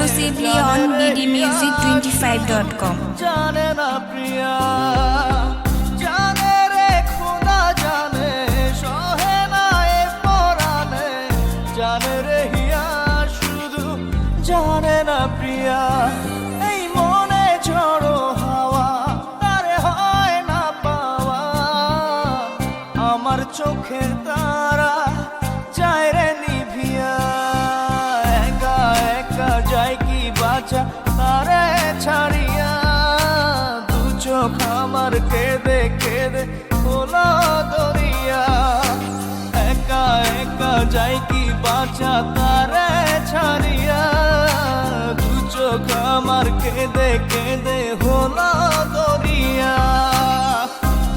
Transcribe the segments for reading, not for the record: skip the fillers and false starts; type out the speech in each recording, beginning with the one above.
exclusively on bdmusic25.com. জানে না প্রিয়া, জানে রে খোদা জানে, সহে না এ পরাণে, জানে রে হিয়া শুধু জানে না প্রিয়া। এই মনে ঝড়ো হাওয়া তারে হয় না পাওয়া, আমার চোখের তারা যায় রে নিভিয়া। একা একা যায় কি বাঁচা তারে ছাড়িয়া, দু চোখ আমার কেঁদে কেঁদে হলো দরিয়া। একা একা যায় কি বাঁচা তারে ছাড়িয়া, দু চোখ আমার কেঁদে কেঁদে হলো দরিয়া।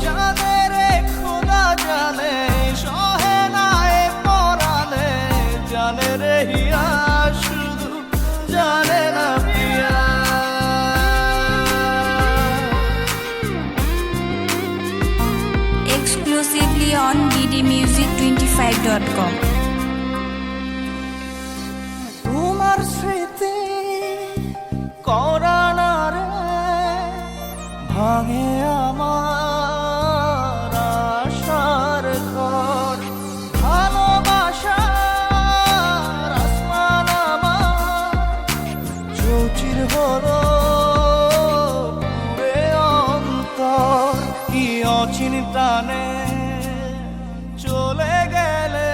জানে রে খোদা জানে, সহে না এ পরাণে, জানে রে হিয়া শুধু জানে না প্রিয়া। Exclusively on bdmusic25.com. তোমার স্মৃতি করানা রে ভাঙে আমার আশার ঘর। ভালোবাসার আসমান আমার চৌচির হলো পুরে অন্তর। কি অচিন টানে চলে গেলে,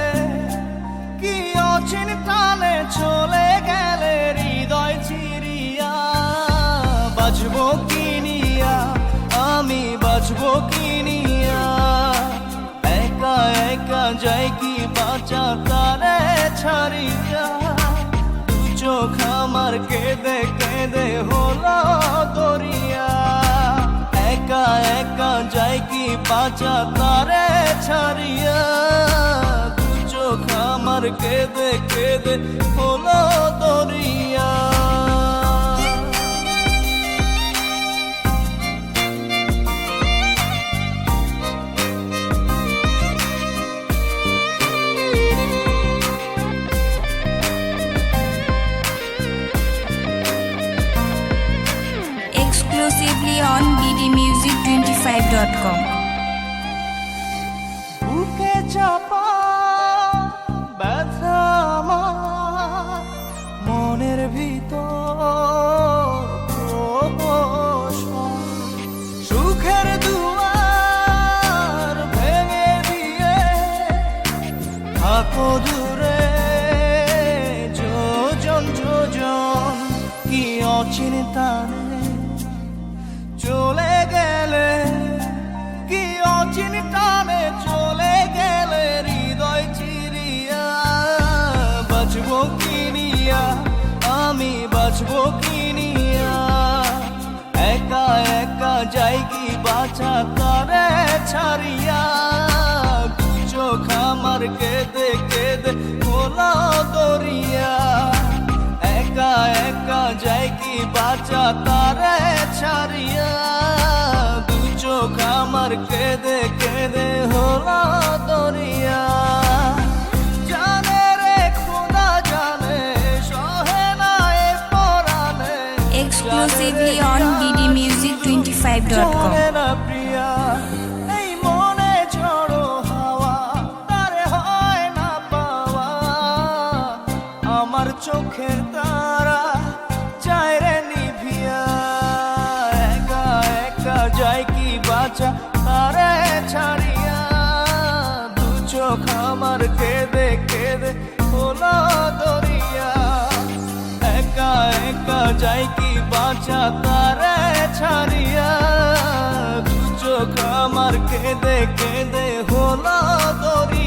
কি অচিন টানে চলে গেলে হৃদয় চিরিয়া। বাজবো কিনিয়া আমি, বাজবো কিনিয়া। একা একা যাই কি বাঁচা তারে ছাড়িয়া, দু চোখ আমার কেঁদে কেঁদে হলো দরিয়া। একা একা যাই কি বাঁচা তারে ছাড়িয়া, দু চোখ আমার কেঁদে কেঁদে হলো দরিয়া। Exclusively on bdmusic25.com. বুকে চাপা ব্যথা আমার মনের ভিতর প্রহসন। সুখের দুয়ার ভেঙে দিয়ে থাকো দূরে যোজন যোজন। কি অচিন টানে চলে গেলে, কি অচিন টানে চলে গেলে হৃদয় চিরিয়া। বাঁচবো কিনিয়া আমি, বাঁচবো কিনিয়া। একা একা যাই কি বাঁচা তারে ছাড়িয়া, দু চোখ আমার কেঁদে কেঁদে হলো দরিয়া। একা একা যাই কি বাঁচা তারে ছাড়িয়া, দু চোখ আমার কেঁদে কেঁদে হলো দরিয়া। জানে রে খোদা জানে, সহে না এ পরাণে, Exclusively on bdmusic25.com. জানে না প্রিয়া। এই মনে ঝড়ো হাওয়া তারে হয় না পাওয়া, আমার চোখের তারা যায় রে নিভিয়া। একা একা যায় কি বাঁচা তারে ছাড়িয়া, দু চোখ আমার কেঁদে কেঁদে হলো দরিয়া। একা একা যায় কি বাঁচা তারে ছাড়িয়া, দু চোখ আমার কেঁদে কেঁদে হলো দরিয়া।